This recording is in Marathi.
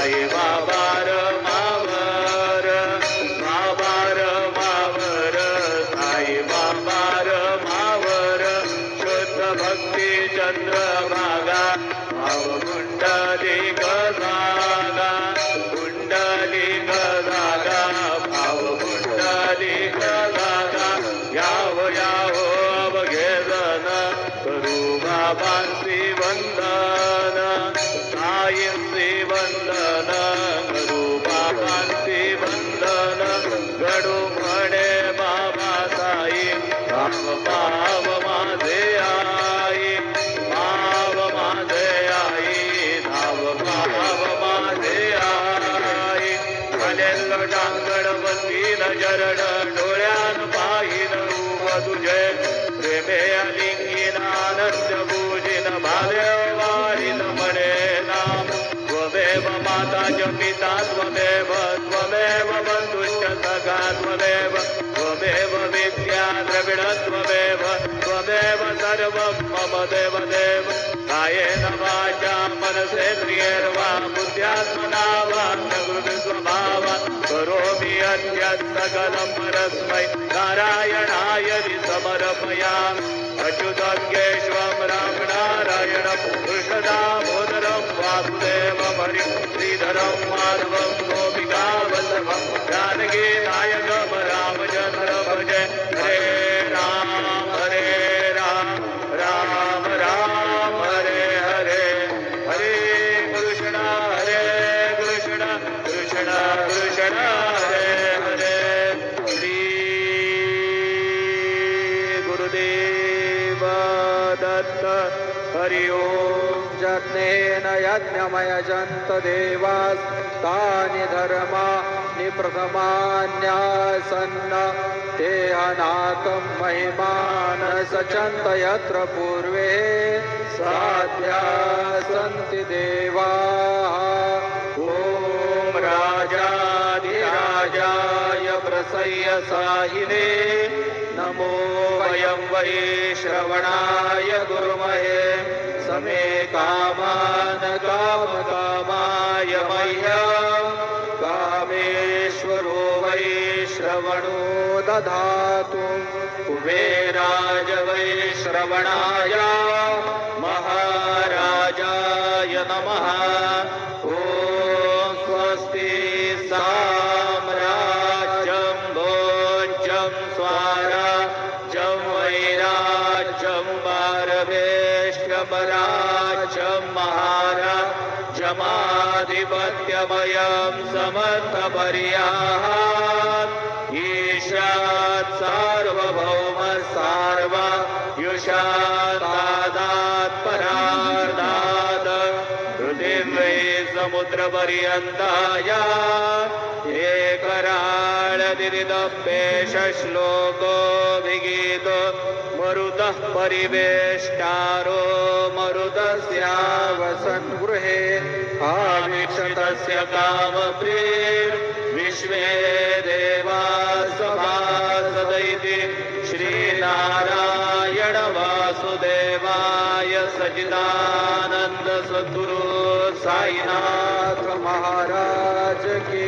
साई बाबार मावर बाबार मावर साई बाबार मावर शुद्ध भक्ती चंद्रभागा भाव कुंडलिक जागा कुंडलिक जागा भाव कुंडलिक जागा याव याव अवघे जन करू बाबांची वंदन साईंची वंदन करू बाबांची वंदन घडू म्हणे बाबा साई भाव भाव माझे आई भाव माझे आई धाव भाव माझे आई खालेल डांगड बसीन जरड डोळ्यान पाहिन रूप तुझे प्रेमे अलिंगीन आनंद पूजिन भाव्य वारिन म्हणे नाम त्वमेव माता च पिता त्वमेव त्वमेव बंधुश्च सखा त्वमेव त्वमेव विद्या द्रविण त्वमेव त्वमेव सर्वं मम देव देव कायेन वाचा मनसेन्द्रियैर्वा बुद्ध्यात्मना वा प्रकृतिस्वभावात् करोमि यद्यत् सकलं परस्मै नारायणाय समर्पयामि अच्युतं केशवं रामनारायणं कृष्णदामोदरं वासुदेवं हरिं श्रीधरं माधवं गोपिकावल्लभं जानकीनायकं रामचन्द्रं भजे हरे राम राम राम हरे हरे हरे कृष्ण कृष्ण कृष्ण हरे हरे श्री गुरुदेव दत्त हरि ओम यज्ञेन यज्ञमयजन्त देवास्तानि धर्माणि प्रथमान्यासन्न ते अनाकं महिमान सचन्त यत्र पूर्वे साध्या सन्ति देवाः ॐ राजाधिराजाय प्रसय्य साहिने नमो वयं वै श्रवणाय गुरुमहे समे कामान कामकामाय मह्यं कामेश्वरो वै श्रवणो दधातु कुबेराज वै श्रवणाय महाराजाय नमः ॐ स्वस्ति साम्राज्यं भोज्यं स्वाराज्यं वैराज्यं पारमेष्ठ्यपराज्यं महाराज्यमाधिपत्यमयं समर्थपर्याः ईशात् सार्वभौम सार्वयुषादात् परार्धात् पृथिवी समुद्रपर्यन्ताय एकराळदिरिदप्पेश श्लोको विगीतो मरुतः परिवेष्टारो मरुतस्यावसन् गृहे आविशतस्य कामप्रीर्विश्वे देवा सभासदैति श्रीनारायण वासुदेवाय सच्चिदानन्द सद्गुरु साईनाथ महाराज की